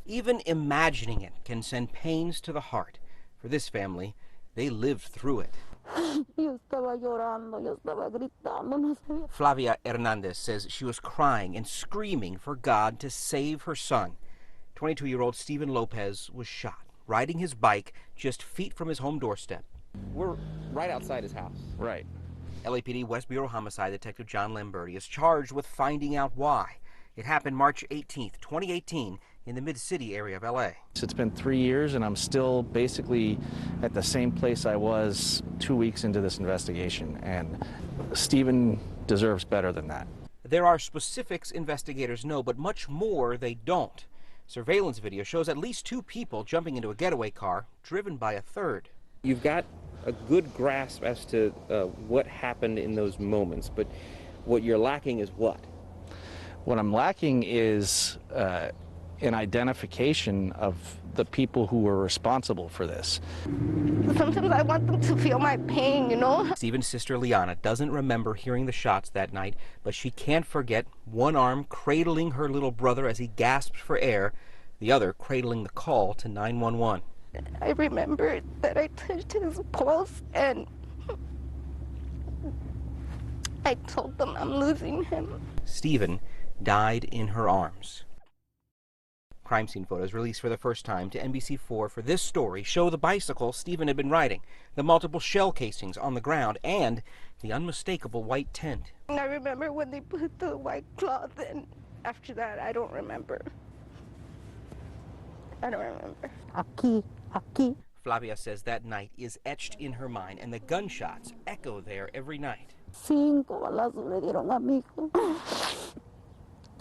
Even imagining it can send pains to the heart. For this family, they lived through it. Flavia Hernandez says she was crying and screaming for God to save her son. 22-year-old Stephen Lopez was shot, riding his bike just feet from his home doorstep. We're right outside his house. Right. LAPD West Bureau Homicide Detective John Lamberti is charged with finding out why. It happened March 18th, 2018, in the Mid-City area of LA. It's been 3 years, and I'm still basically at the same place I was 2 weeks into this investigation, and Stephen deserves better than that. There are specifics investigators know, but much more they don't. Surveillance video shows at least 2 people jumping into a getaway car, driven by a third. You've got a good grasp as to what happened in those moments, but what you're lacking is what? What I'm lacking is an identification of the people who were responsible for this. Sometimes I want them to feel my pain, you know? Stephen's sister Liana doesn't remember hearing the shots that night, but she can't forget one arm cradling her little brother as he gasped for air, the other cradling the call to 911. I remember that I touched his pulse and I told them I'm losing him. Stephen died in her arms. Crime scene photos released for the first time to NBC4 for this story show the bicycle Stephen had been riding, the multiple shell casings on the ground, and the unmistakable white tent. I remember when they put the white cloth, and after that, I don't remember. I don't remember. Aquí. Flavia says that night is etched in her mind, and the gunshots echo there every night. 5 balazos le dieron a mi hijo.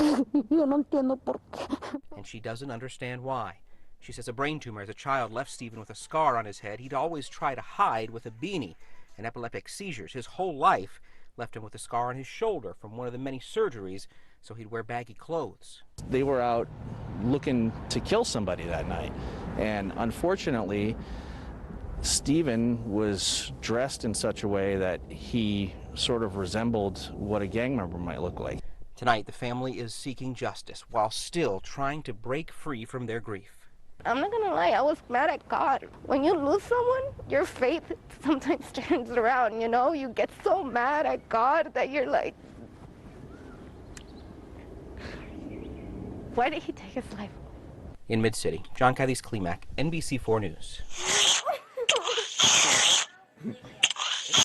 Yo no entiendo por qué. And she doesn't understand why. She says a brain tumor as a child left Stephen with a scar on his head he'd always try to hide with a beanie, and epileptic seizures his whole life left him with a scar on his shoulder from one of the many surgeries, so he'd wear baggy clothes. They were out looking to kill somebody that night, and unfortunately, Stephen was dressed in such a way that he sort of resembled what a gang member might look like. Tonight, the family is seeking justice while still trying to break free from their grief. I'm not gonna lie, I was mad at God. When you lose someone, your faith sometimes turns around, you know? You get so mad at God that you're like, why did he take his life? In Mid-City, John Callis Klimak, NBC4 News.